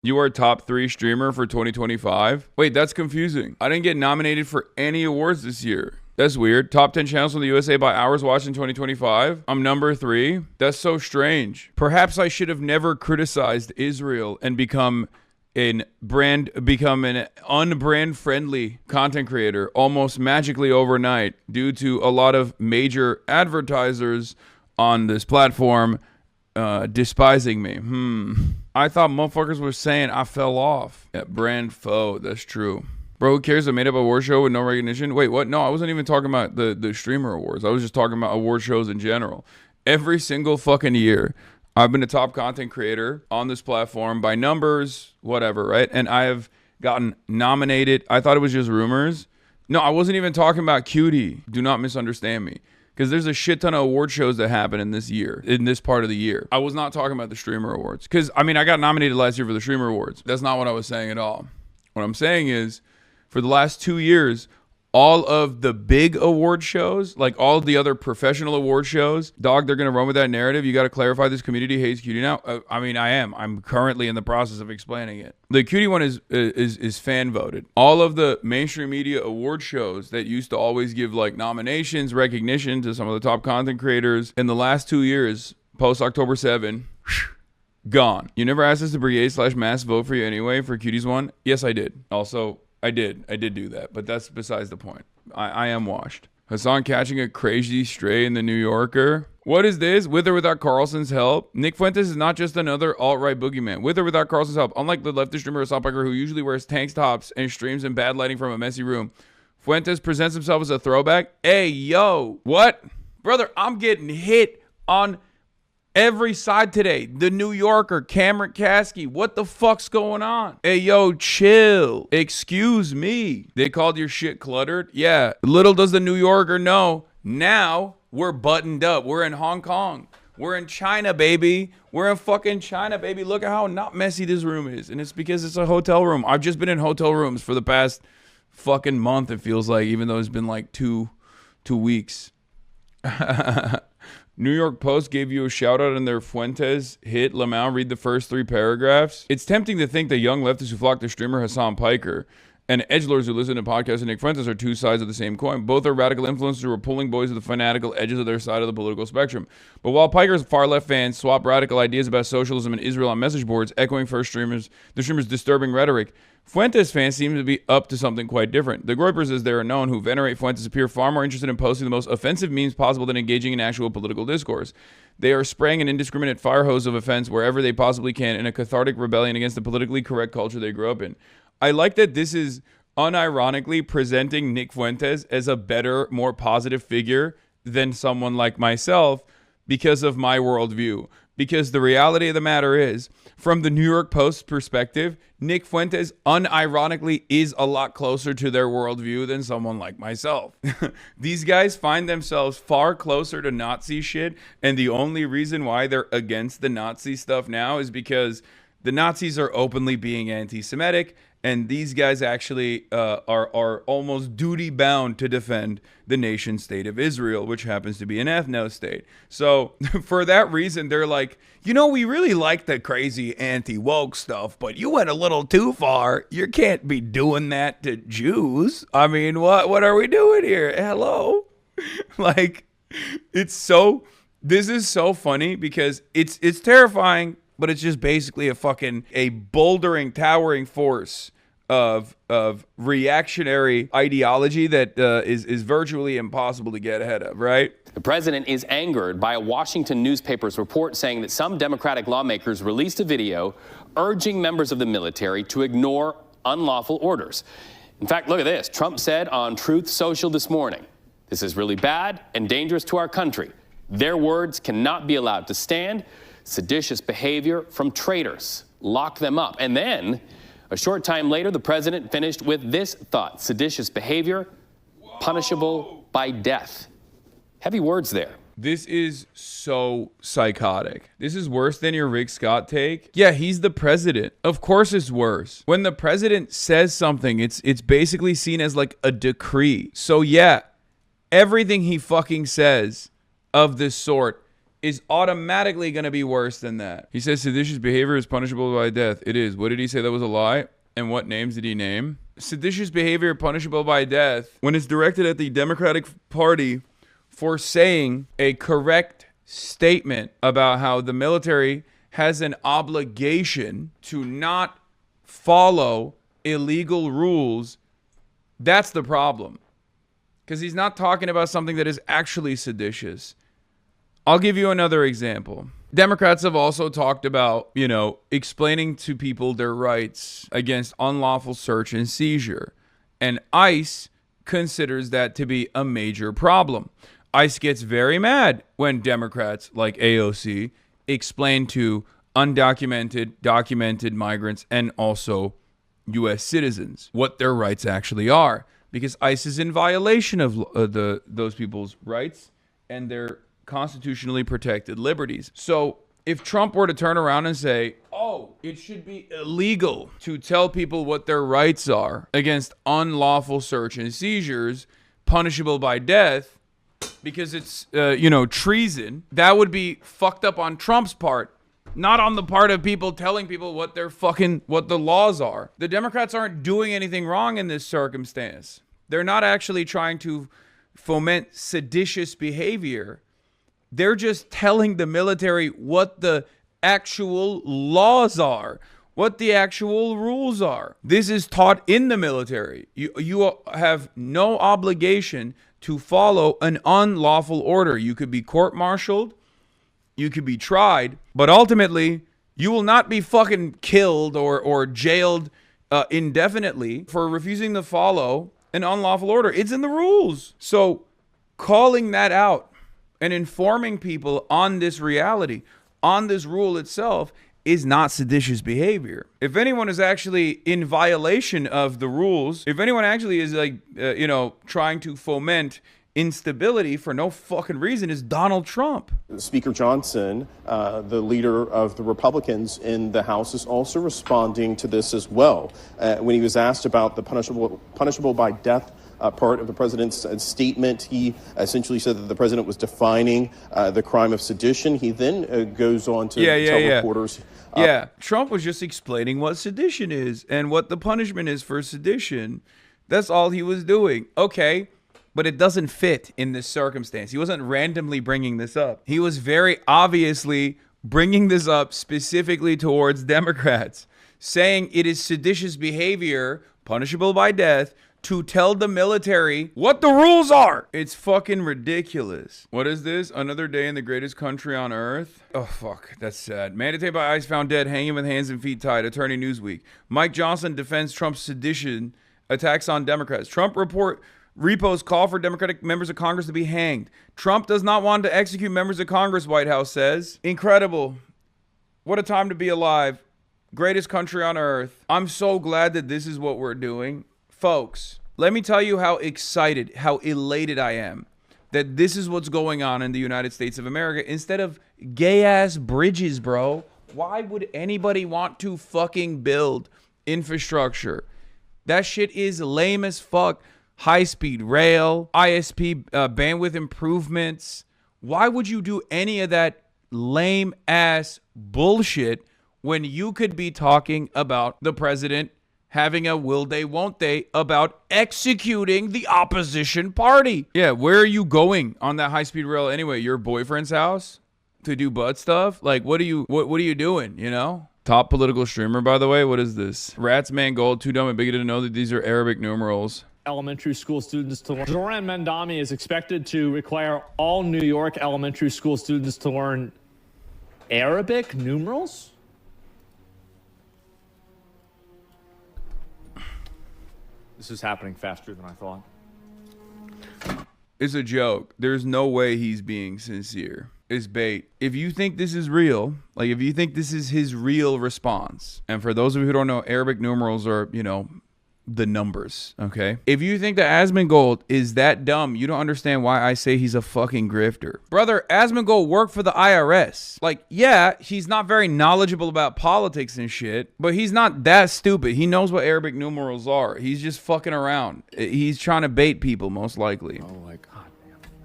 You are top 3 streamer for 2025. Wait, that's confusing. I didn't get nominated for any awards this year. That's weird. Top 10 channels from the USA by hours watched in 2025. I'm number 3. That's so strange. Perhaps I should have never criticized Israel and become an unbrand friendly content creator almost magically overnight due to a lot of major advertisers on this platform despising me. I thought motherfuckers were saying I fell off. Yeah, brand foe. That's true. Bro, who cares? I made up a award show with no recognition. Wait, what? No, I wasn't even talking about the streamer awards. I was just talking about award shows in general. Every single fucking year, I've been a top content creator on this platform by numbers, whatever, right? And I have gotten nominated. I thought it was just rumors. No, I wasn't even talking about Cutie. Do not misunderstand me. Because there's a shit ton of award shows that happen in this year, in this part of the year. I was not talking about the streamer awards. Because, I mean, I got nominated last year for the streamer awards. That's not what I was saying at all. What I'm saying is, for the last 2 years, all of the big award shows, like all the other professional award shows, dog, they're going to run with that narrative. You got to clarify this community hates Cutie now. I mean, I am. I'm currently in the process of explaining it. The Cutie one is fan voted. All of the mainstream media award shows that used to always give like nominations, recognition to some of the top content creators in the last 2 years, post October 7, gone. You never asked us to brigade/mass vote for you anyway for Cutie's one? Yes, I did. Also, I did do that, but that's besides the point. I am washed. Hasan catching a crazy stray in the New Yorker. What is this? With or without Carlson's help? Nick Fuentes is not just another alt-right boogeyman. With or without Carlson's help, unlike the leftist streamer Hasan Piker, who usually wears tank tops and streams in bad lighting from a messy room, Fuentes presents himself as a throwback. Hey, yo, what? Brother, I'm getting hit on every side today. The New Yorker, Cameron Kasky. What the fuck's going on? Hey, yo, chill. Excuse me. They called your shit cluttered? Yeah. Little does the New Yorker know. Now we're buttoned up. We're in Hong Kong. We're in China, baby. We're in fucking China, baby. Look at how not messy this room is. And it's because it's a hotel room. I've just been in hotel rooms for the past fucking month, it feels like, even though it's been like two weeks. New York Post gave you a shout out in their Fuentes hit. Lamau, read the first 3 paragraphs. It's tempting to think that young leftists who flock to streamer Hasan Piker and edgelords who listen to podcasts and Nick Fuentes are 2 sides of the same coin. Both are radical influencers who are pulling boys to the fanatical edges of their side of the political spectrum. But while Piker's far-left fans swap radical ideas about socialism and Israel on message boards, echoing the streamer's disturbing rhetoric, Fuentes fans seem to be up to something quite different. The Groypers, as they are known, who venerate Fuentes, appear far more interested in posting the most offensive memes possible than engaging in actual political discourse. They are spraying an indiscriminate fire hose of offense wherever they possibly can in a cathartic rebellion against the politically correct culture they grew up in. I like that this is unironically presenting Nick Fuentes as a better, more positive figure than someone like myself because of my worldview. Because the reality of the matter is, from the New York Post perspective, Nick Fuentes unironically is a lot closer to their worldview than someone like myself. These guys find themselves far closer to Nazi shit, and the only reason why they're against the Nazi stuff now is because the Nazis are openly being anti-Semitic, and these guys actually are almost duty-bound to defend the nation state of Israel, which happens to be an ethno-state. So for that reason, they're like, you know, we really like the crazy anti-woke stuff, but you went a little too far. You can't be doing that to Jews. I mean, what are we doing here? Hello? Like, this is so funny because it's terrifying, but it's just basically a bouldering, towering force of reactionary ideology that is virtually impossible to get ahead of, right? The president is angered by a Washington newspaper's report saying that some Democratic lawmakers released a video urging members of the military to ignore unlawful orders. In fact, look at this. Trump said on Truth Social this morning, "This is really bad and dangerous to our country. Their words cannot be allowed to stand. Seditious behavior from traitors. Lock them up." And then, a short time later, the president finished with this thought: seditious behavior, punishable by death. Heavy words there. This is so psychotic. This is worse than your Rick Scott take. Yeah, he's the president. Of course it's worse. When the president says something, it's basically seen as like a decree. So yeah, everything he fucking says of this sort is automatically going to be worse than that. He says seditious behavior is punishable by death. It is. What did he say that was a lie? And what names did he name? Seditious behavior punishable by death when it's directed at the Democratic Party for saying a correct statement about how the military has an obligation to not follow illegal rules. That's the problem. Because he's not talking about something that is actually seditious. I'll give you another example. Democrats have also talked about, explaining to people their rights against unlawful search and seizure. And ICE considers that to be a major problem. ICE gets very mad when Democrats like AOC explain to undocumented, documented migrants and also U.S. citizens what their rights actually are. Because ICE is in violation of those people's rights and their constitutionally protected liberties. So if Trump were to turn around and say, oh, it should be illegal to tell people what their rights are against unlawful search and seizures, punishable by death, because it's, treason, that would be fucked up on Trump's part, not on the part of people telling people what the laws are. The Democrats aren't doing anything wrong in this circumstance. They're not actually trying to foment seditious behavior. They're just telling the military what the actual laws are, what the actual rules are. This is taught in the military. You have no obligation to follow an unlawful order. You could be court-martialed, you could be tried, but ultimately, you will not be fucking killed or jailed indefinitely for refusing to follow an unlawful order. It's in the rules. So calling that out and informing people on this reality, on this rule itself, is not seditious behavior. If anyone is actually in violation of the rules, if anyone actually is trying to foment instability for no fucking reason, is Donald Trump. Speaker Johnson, the leader of the Republicans in the House, is also responding to this as well. When he was asked about the punishable by death part of the president's statement, he essentially said that the president was defining the crime of sedition. He then goes on to tell reporters. Trump was just explaining what sedition is and what the punishment is for sedition. That's all he was doing. Okay, but it doesn't fit in this circumstance. He wasn't randomly bringing this up. He was very obviously bringing this up specifically towards Democrats, saying it is seditious behavior, punishable by death, to tell the military what the rules are. It's fucking ridiculous. What is this? Another day in the greatest country on earth? Oh, fuck. That's sad. Man detained by ICE found dead, hanging with hands and feet tied. Attorney Newsweek. Mike Johnson defends Trump's sedition attacks on Democrats. Trump reposts call for Democratic members of Congress to be hanged. Trump does not want to execute members of Congress, White House says. Incredible. What a time to be alive. Greatest country on earth. I'm so glad that this is what we're doing. Folks, let me tell you how excited, how elated I am that this is what's going on in the United States of America instead of gay-ass bridges, bro. Why would anybody want to fucking build infrastructure? That shit is lame as fuck. High-speed rail, ISP bandwidth improvements. Why would you do any of that lame-ass bullshit when you could be talking about the president having a will they, won't they about executing the opposition party? Yeah, where are you going on that high-speed rail anyway? Your boyfriend's house to do butt stuff? Like, what are you doing, Top political streamer, by the way. What is this? RATSMANGOLD, too dumb and bigoted to know that these are Arabic numerals. Elementary school students to learn. Zoran Mandami is expected to require all New York elementary school students to learn Arabic numerals? This is happening faster than I thought. It's a joke. There's no way he's being sincere. It's bait. If you think this is real, like if you think this is his real response, and for those of you who don't know, Arabic numerals are, the numbers, okay? If you think that Asmongold is that dumb, you don't understand why I say he's a fucking grifter. Brother, Asmongold worked for the IRS. Like, yeah, he's not very knowledgeable about politics and shit, but he's not that stupid. He knows what Arabic numerals are. He's just fucking around. He's trying to bait people, most likely. Oh my God.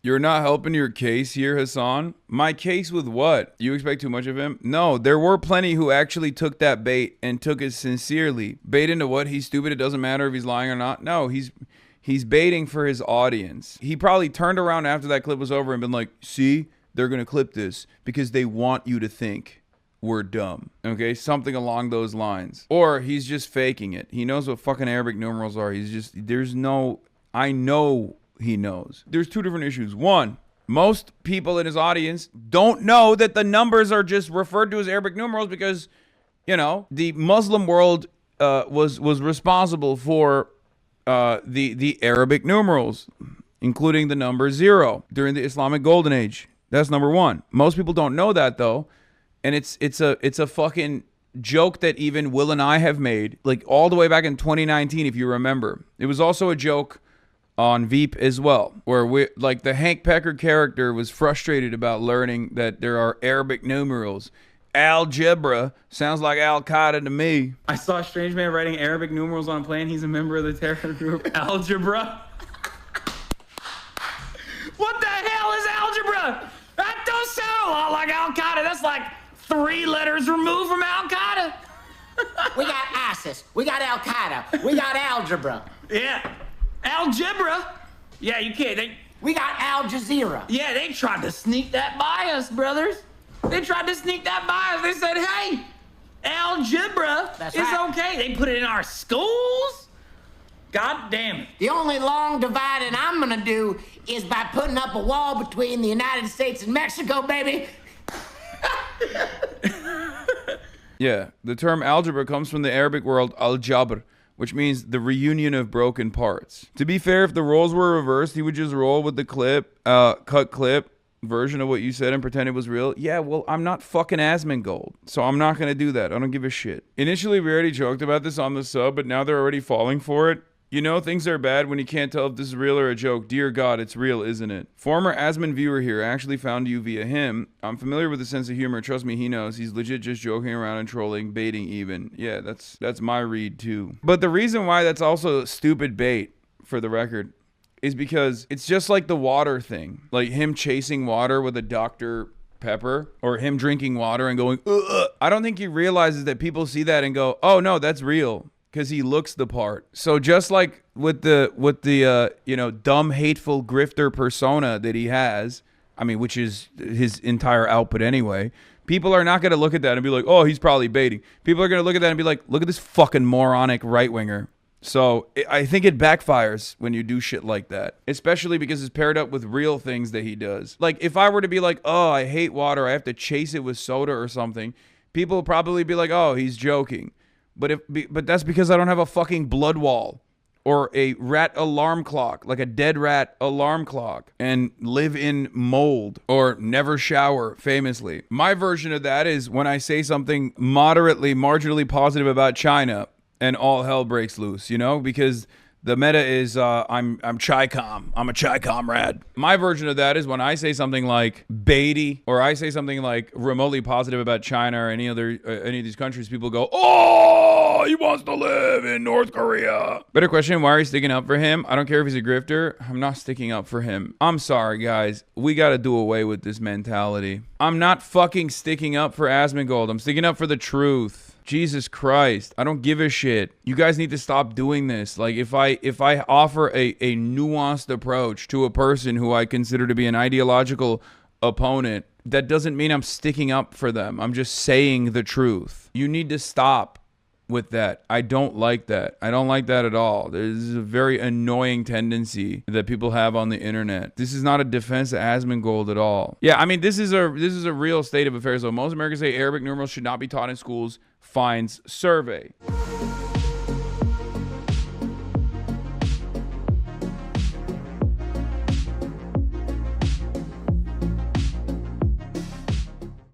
You're not helping your case here, Hasan. My case with what? You expect too much of him? No, there were plenty who actually took that bait and took it sincerely. Bait into what? He's stupid. It doesn't matter if he's lying or not. No, he's baiting for his audience. He probably turned around after that clip was over and been like, see, they're going to clip this because they want you to think we're dumb. Okay, something along those lines. Or he's just faking it. He knows what fucking Arabic numerals are. I know he knows. There's two different issues. One, most people in his audience don't know that the numbers are just referred to as Arabic numerals because, you know, the Muslim world was responsible for the Arabic numerals, including the number 0 during the Islamic Golden Age. That's number one. Most people don't know that though, and it's a fucking joke that even Will and I have made, like all the way back in 2019, if you remember. It was also a joke on Veep as well, where the Hank Pecker character was frustrated about learning that there are Arabic numerals. Algebra sounds like Al-Qaeda to me. I saw a strange man writing Arabic numerals on a plane. He's a member of the terror group Algebra. What the hell is algebra? That don't sound a lot like Al-Qaeda. That's like 3 letters removed from Al-Qaeda. We got ISIS. We got Al-Qaeda. We got algebra. Yeah. Algebra? Yeah, you can't. We got Al Jazeera. Yeah, they tried to sneak that by us, brothers. They tried to sneak that by us. They said, hey, algebra is okay. They put it in our schools? God damn it. The only long dividing I'm gonna do is by putting up a wall between the United States and Mexico, baby. Yeah, the term algebra comes from the Arabic word al-jabr, which means the reunion of broken parts. To be fair, if the roles were reversed, he would just roll with the cut clip version of what you said and pretend it was real. Yeah, well, I'm not fucking HASAN, so I'm not gonna do that. I don't give a shit. Initially, we already joked about this on the sub, but now they're already falling for it. You know, things are bad when you can't tell if this is real or a joke. Dear God, it's real, isn't it? Former HASAN viewer here. I actually found you via him. I'm familiar with the sense of humor. Trust me, he knows. He's legit just joking around and trolling, baiting even. Yeah, that's my read too. But the reason why that's also stupid bait, for the record, is because it's just like the water thing. Like him chasing water with a Dr. Pepper, or him drinking water and going, ugh. I don't think he realizes that people see that and go, oh no, that's real. Because he looks the part. So just like with the you know, dumb, hateful grifter persona that he has, I mean, which is his entire output anyway, people are not going to look at that and be like, oh, he's probably baiting. People are going to look at that and be like, look at this fucking moronic right-winger. So I think it backfires when you do shit like that, especially because it's paired up with real things that he does. Like if I were to be like, oh, I hate water, I have to chase it with soda or something, people will probably be like, oh, he's joking. But that's because I don't have a fucking blood wall or a rat alarm clock, like a dead rat alarm clock, and live in mold or never shower, famously. My version of that is when I say something marginally positive about China and all hell breaks loose, you know, because the meta is I'm Chi-Com. I'm a Chi-Comrade. My version of that is when I say something like baity, or I say something like remotely positive about China or any of these countries, people go, oh, he wants to live in North Korea. Better question, why are you sticking up for him? I don't care if he's a grifter. I'm not sticking up for him. I'm sorry, guys. We got to do away with this mentality. I'm not fucking sticking up for HASAN. I'm sticking up for the truth. Jesus Christ, I don't give a shit. You guys need to stop doing this. Like if I offer a nuanced approach to a person who I consider to be an ideological opponent, that doesn't mean I'm sticking up for them. I'm just saying the truth. You need to stop with that. I don't like that. I don't like that at all. There's a very annoying tendency that people have on the internet. This is not a defense of HASAN at all. Yeah, I mean, this is a real state of affairs. So most Americans say Arabic numerals should not be taught in schools. Finds survey.